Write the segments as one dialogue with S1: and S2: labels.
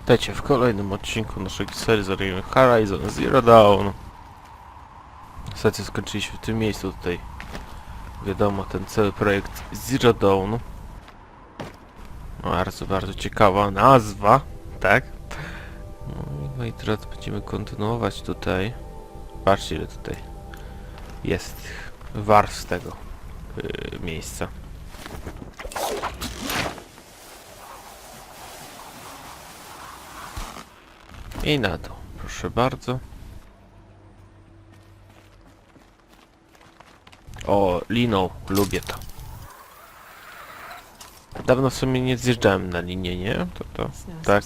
S1: Witajcie w kolejnym odcinku naszej serii Zagrajmy Horizon Zero Dawn. Niestety skończyliśmy w tym miejscu tutaj. Wiadomo, ten cały projekt Zero Dawn. Bardzo, bardzo ciekawa nazwa, tak? No i moi drodzy, będziemy kontynuować tutaj. Patrzcie, ile tutaj jest warstw tego miejsca. I na to, proszę bardzo. O, liną, lubię to. Dawno w sumie nie zjeżdżałem na linię, nie? To tak.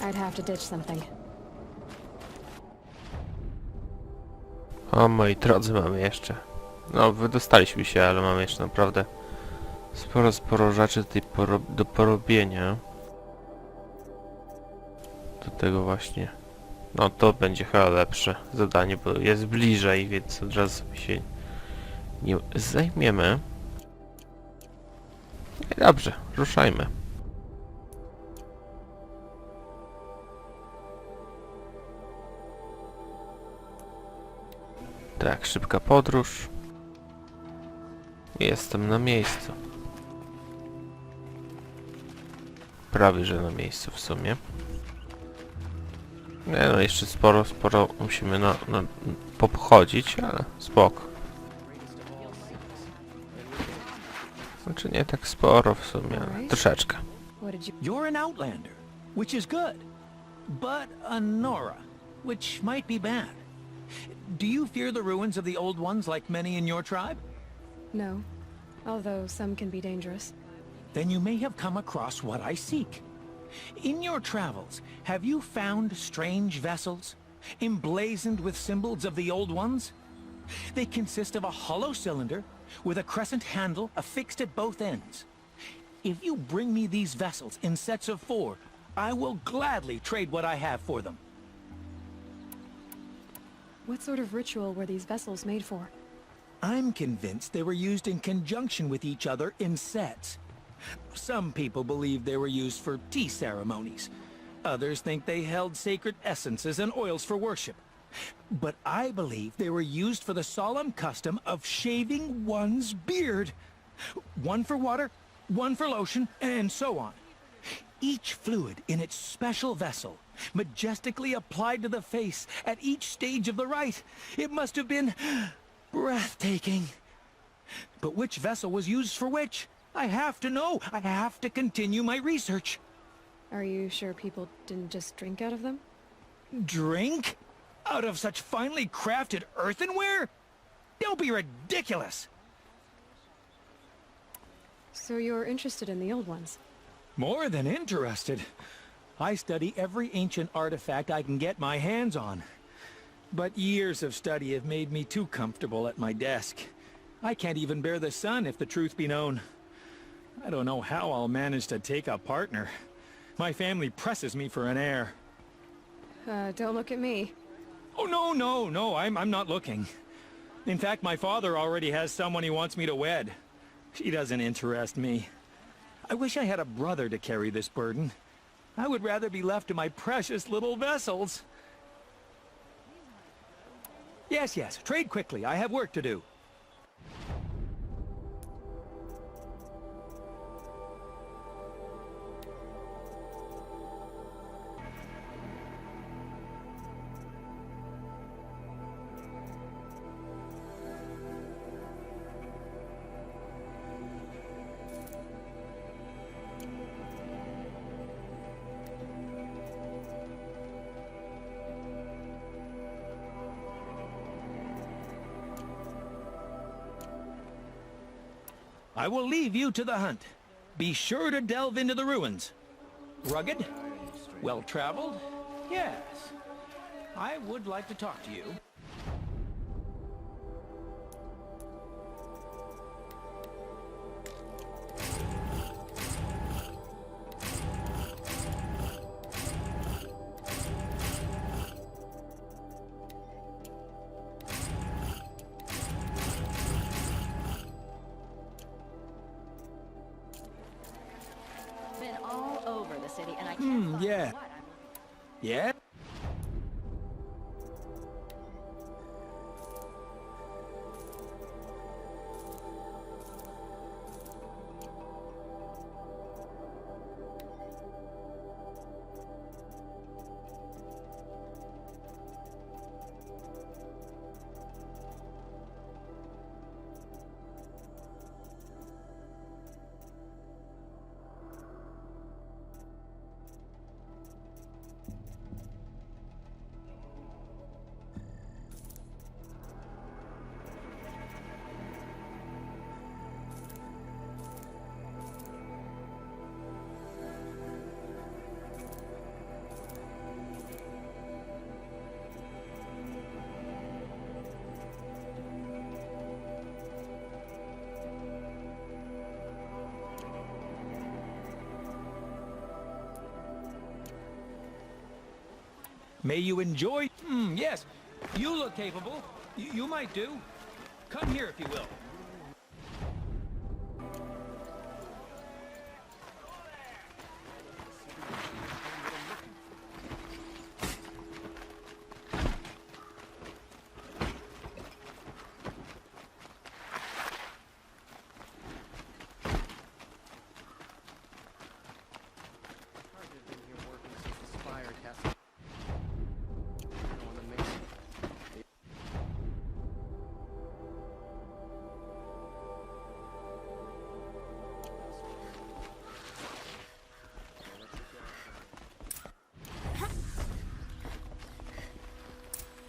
S2: I'd have to ditch something.
S1: O, moi drodzy, mamy jeszcze. No, wydostaliśmy się, ale mamy jeszcze naprawdę sporo rzeczy tutaj do porobienia. Do tego właśnie. No, to będzie chyba lepsze zadanie, bo jest bliżej, więc od razu sobie się nie zajmiemy. No i dobrze, ruszajmy. Tak, szybka podróż. Jestem na miejscu. Prawie że na miejscu w sumie. Nie no, jeszcze sporo musimy pochodzić, ale spoko. Znaczy nie tak sporo w sumie, ale troszeczkę.
S3: You're an outlander, which is good. But a Nora, which might be bad. Do you fear the ruins of the old ones like many in your tribe?
S2: No, although some can be dangerous.
S3: Then you may have come across what I seek. In your travels, have you found strange vessels, emblazoned with symbols of the old ones? They consist of a hollow cylinder with a crescent handle affixed at both ends. If you bring me these vessels in sets of 4, I will gladly trade what I have for them.
S2: What sort of ritual were these vessels made for?
S3: I'm convinced they were used in conjunction with each other in sets. Some people believe they were used for tea ceremonies. Others think they held sacred essences and oils for worship. But I believe they were used for the solemn custom of shaving one's beard. One for water, one for lotion, and so on. Each fluid in its special vessel, majestically applied to the face at each stage of the rite. It must have been breathtaking. But which vessel was used for which? I have to know. I have to continue my research.
S2: Are you sure people didn't just drink out of them?
S3: Drink? Out of such finely crafted earthenware? Don't be ridiculous!
S2: So you're interested in the old ones?
S3: More than interested. I study every ancient artifact I can get my hands on. But years of study have made me too comfortable at my desk. I can't even bear the sun, if the truth be known. I don't know how I'll manage to take a partner. My family presses me for an heir.
S2: Don't look at me.
S3: Oh, no, I'm not looking. In fact, my father already has someone he wants me to wed. She doesn't interest me. I wish I had a brother to carry this burden. I would rather be left to my precious little vessels. Yes, trade quickly. I have work to do. I will leave you to the hunt. Be sure to delve into the ruins. Rugged? Well-traveled? Yes. I would like to talk to you.
S4: Been all over the city, and I can't find
S3: yeah.
S4: what
S3: Yeah? May you enjoy... yes. You look capable. You might do. Come here if you will.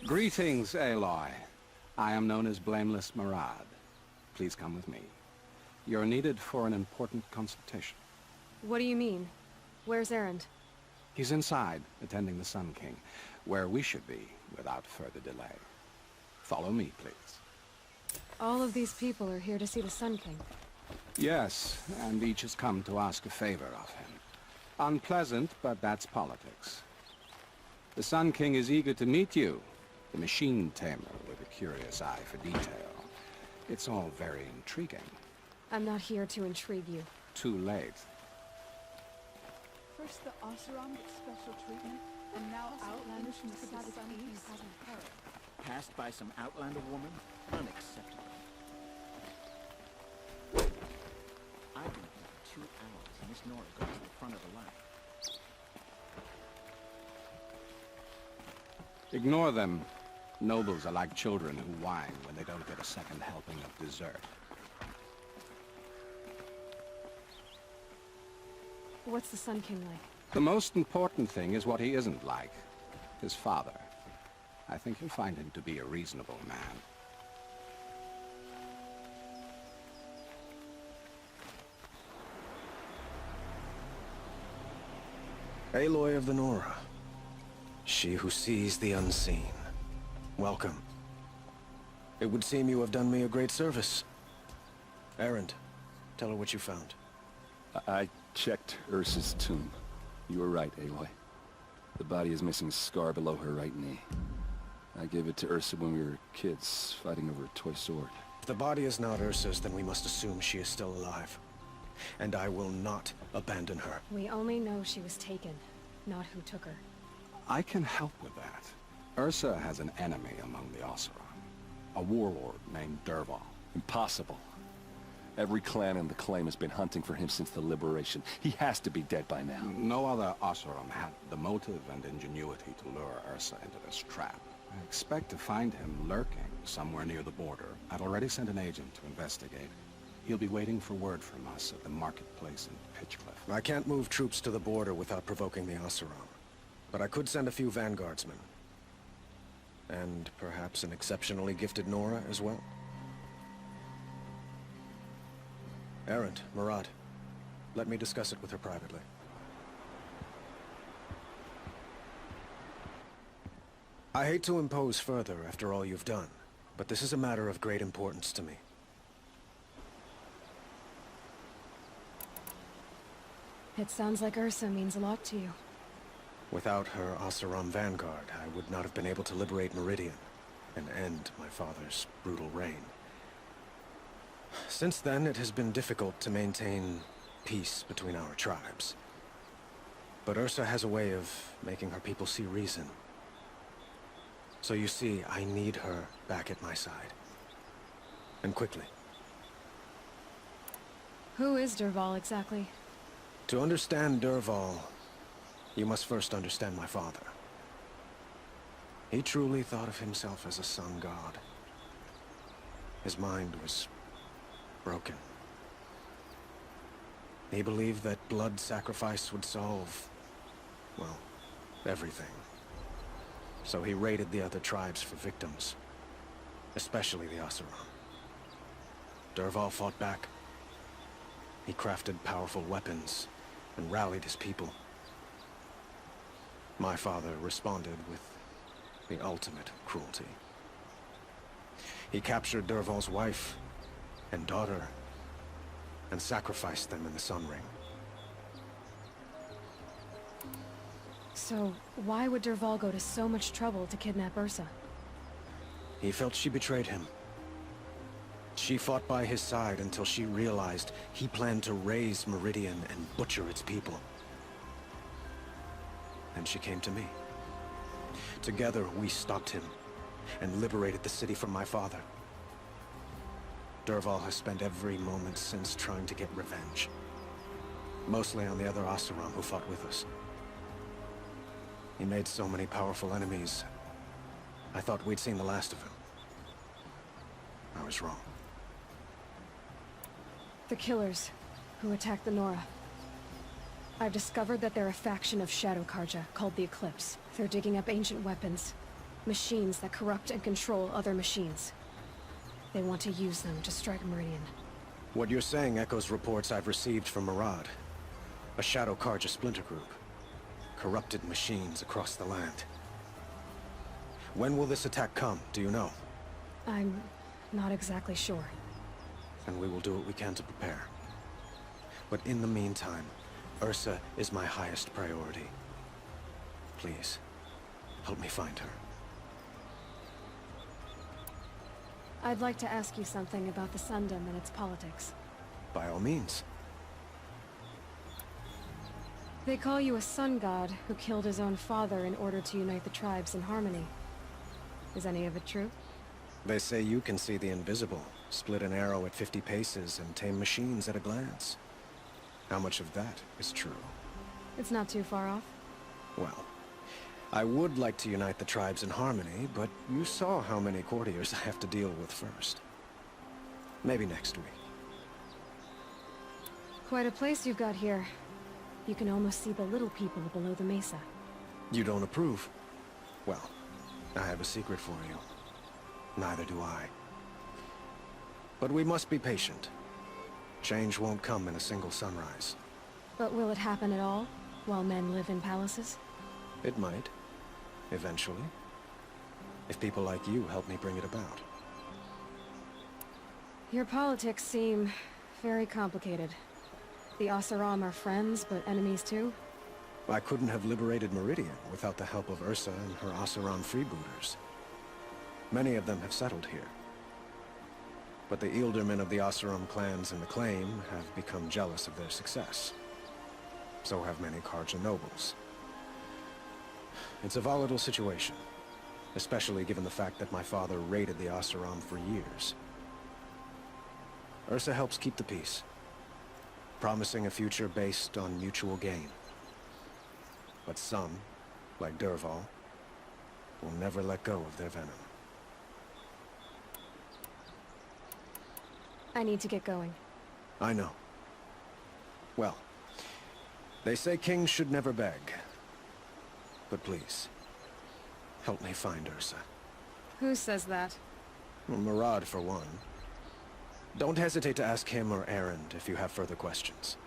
S5: Greetings, Aloy. I am known as Blameless Murad. Please come with me. You're needed for an important consultation.
S2: What do you mean? Where's Erend?
S5: He's inside, attending the Sun King, where we should be, without further delay. Follow me, please.
S2: All of these people are here to see the Sun King.
S5: Yes, and each has come to ask a favor of him. Unpleasant, but that's politics. The Sun King is eager to meet you, the machine tamer with a curious eye for detail. It's all very intriguing.
S2: I'm not here to intrigue you.
S5: Too late.
S6: First the Oseram gets special treatment, and now outlanders from the Sun King's hasn't heard.
S7: Passed by some outlander woman? Unacceptable. I've been here for 2 hours, and Miss Nora goes to the front of the line.
S5: Ignore them. Nobles are like children who whine when they don't get a second helping of dessert.
S2: What's the Sun King like?
S5: The most important thing is what he isn't like. His father. I think you'll find him to be a reasonable man.
S8: Aloy of the Nora. She who sees the unseen. Welcome. It would seem you have done me a great service. Erend, tell her what you found.
S9: I checked Ursa's tomb. You were right, Aloy. The body is missing a scar below her right knee. I gave it to Ursa when we were kids, fighting over a toy sword.
S8: If the body is not Ursa's, then we must assume she is still alive. And I will not abandon her.
S2: We only know she was taken, not who took her.
S5: I can help with that. Ursa has an enemy among the Oseram. A warlord named Dervahl.
S9: Impossible. Every clan in the claim has been hunting for him since the liberation. He has to be dead by now.
S5: No other Oseram had the motive and ingenuity to lure Ursa into this trap. I expect to find him lurking somewhere near the border. I've already sent an agent to investigate. He'll be waiting for word from us at the marketplace in Pitchcliff.
S8: I can't move troops to the border without provoking the Oseram. But I could send a few vanguardsmen. And perhaps an exceptionally gifted Nora as well. Erend, Murad, Let me discuss it with her privately. I hate to impose further after all you've done, but this is a matter of great importance to me.
S2: It sounds like Ursa means a lot to you.
S8: Without her Oseram vanguard, I would not have been able to liberate Meridian and end my father's brutal reign. Since then, it has been difficult to maintain peace between our tribes. But Ursa has a way of making her people see reason. So you see, I need her back at my side. And quickly.
S2: Who is Dervahl exactly?
S8: To understand Dervahl, you must first understand my father. He truly thought of himself as a sun god. His mind was broken. He believed that blood sacrifice would solve, well, everything. So he raided the other tribes for victims, especially the Oseram. Dervahl fought back. He crafted powerful weapons and rallied his people. My father responded with the ultimate cruelty. He captured Dervahl's wife and daughter and sacrificed them in the Sun Ring.
S2: So, why would Dervahl go to so much trouble to kidnap Ursa?
S8: He felt she betrayed him. She fought by his side until she realized he planned to raise Meridian and butcher its people. And she came to me. Together, we stopped him and liberated the city from my father. Dervahl has spent every moment since trying to get revenge. Mostly on the other Oseram who fought with us. He made so many powerful enemies. I thought we'd seen the last of him. I was wrong.
S2: The killers who attacked the Nora. I've discovered that they're a faction of Shadow Karja called the Eclipse. They're digging up ancient weapons. Machines that corrupt and control other machines. They want to use them to strike Meridian.
S8: What you're saying echoes reports I've received from Murad. A Shadow Karja splinter group. Corrupted machines across the land. When will this attack come, do you know?
S2: I'm not exactly sure.
S8: And we will do what we can to prepare. But in the meantime, Ursa is my highest priority. Please, help me find her.
S2: I'd like to ask you something about the Sundom and its politics.
S8: By all means.
S2: They call you a sun god who killed his own father in order to unite the tribes in harmony. Is any of it true?
S8: They say you can see the invisible, split an arrow at 50 paces, and tame machines at a glance. How much of that is true?
S2: It's not too far off.
S8: Well, I would like to unite the tribes in harmony, but you saw how many courtiers I have to deal with first. Maybe next week.
S2: Quite a place you've got here. You can almost see the little people below the mesa.
S8: You don't approve? Well, I have a secret for you. Neither do I. But we must be patient. Change won't come in a single sunrise.
S2: But will it happen at all, while men live in palaces?
S8: It might. Eventually. If people like you help me bring it about.
S2: Your politics seem very complicated. The Oseram are friends, but enemies too?
S8: I couldn't have liberated Meridian without the help of Ursa and her Oseram freebooters. Many of them have settled here. But the Ealdormen of the Oseram clans in the claim have become jealous of their success. So have many Karja nobles. It's a volatile situation, especially given the fact that my father raided the Oseram for years. Ursa helps keep the peace, promising a future based on mutual gain. But some, like Dervahl, will never let go of their venom.
S2: I need to get going.
S8: I know. Well, they say kings should never beg. But please, help me find Ursa.
S2: Who says that?
S8: Well, Murad, for one. Don't hesitate to ask him or Erend if you have further questions.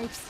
S2: scrapes.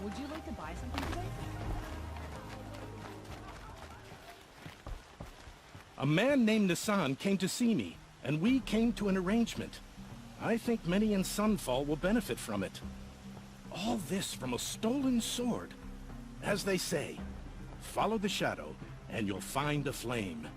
S4: Would you like to buy something today?
S3: A man named Nassan came to see me, and we came to an arrangement. I think many in Sunfall will benefit from it. All this from a stolen sword. As they say, follow the shadow, and you'll find the flame.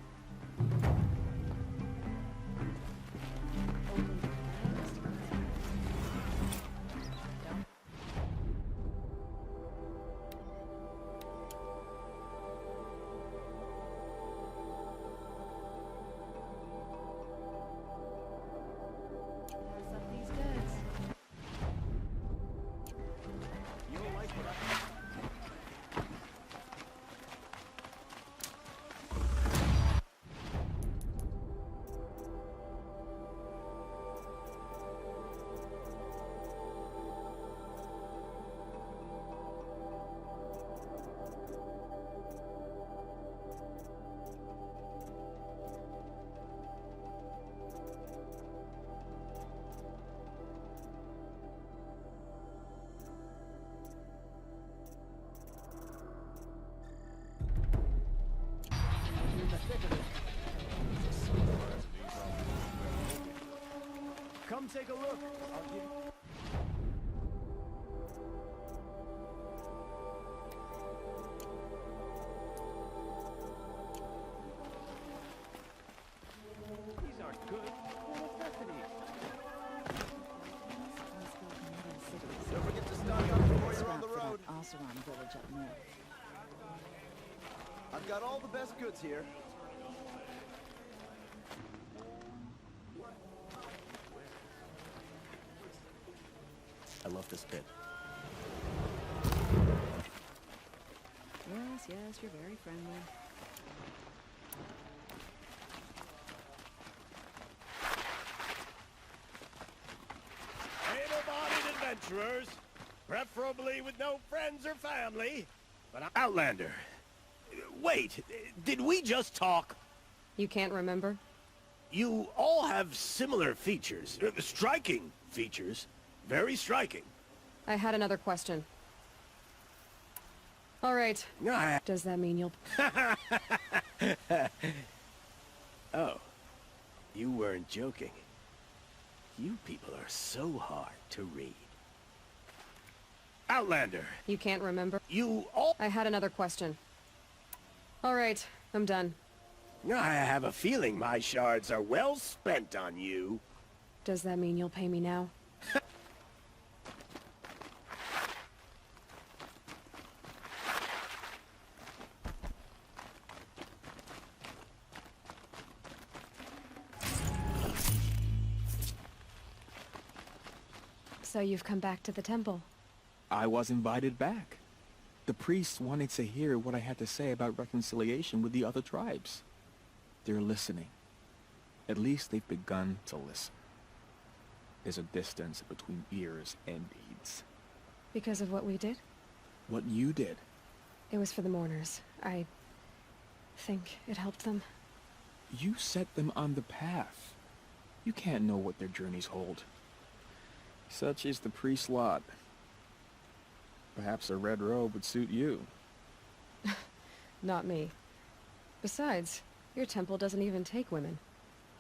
S7: Come take a look. I'll give you... These aren't good. They're necessities. Don't forget to stock up before you're on the road.
S4: Also on village up north.
S7: I've got all the best goods here.
S8: I love this bit.
S4: Yes, yes, you're very friendly.
S10: Able-bodied adventurers, preferably with no friends or family. But Outlander, wait, did we just talk?
S2: You can't remember?
S10: You all have similar features, striking features. Very striking.
S2: I had another question. All right. Does that mean you'll...
S10: Oh, you weren't joking. You people are so hard to read. Outlander.
S2: You can't remember?
S10: You all...
S2: I had another question. All right, I'm done.
S10: I have a feeling my shards are well spent on you.
S2: Does that mean you'll pay me now? So you've come back to the temple.
S11: I was invited back. The priests wanted to hear what I had to say about reconciliation with the other tribes. They're listening. At least they've begun to listen. There's a distance between ears and deeds.
S2: Because of what we did?
S11: What you did.
S2: It was for the mourners. I think it helped them.
S11: You set them on the path. You can't know what their journeys hold. Such is the priest's lot. Perhaps a red robe would suit you.
S2: Not me. Besides, your temple doesn't even take women.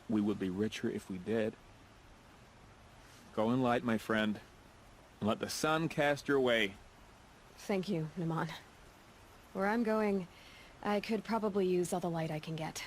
S11: We would be richer if we did. Go in light, my friend, and let the sun cast your way.
S2: Thank you, Naman. Where I'm going, I could probably use all the light I can get.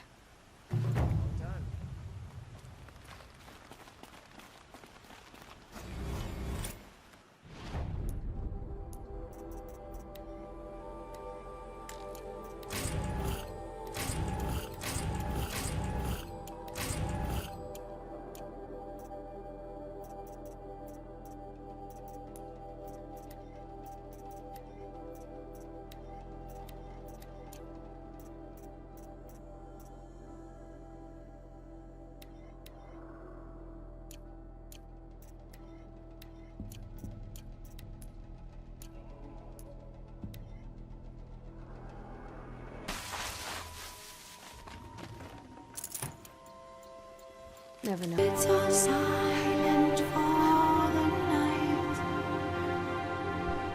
S2: Never know.
S12: It's all silent for the night.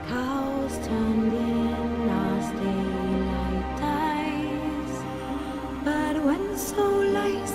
S12: Cows turned in as daylight dies. But when so lies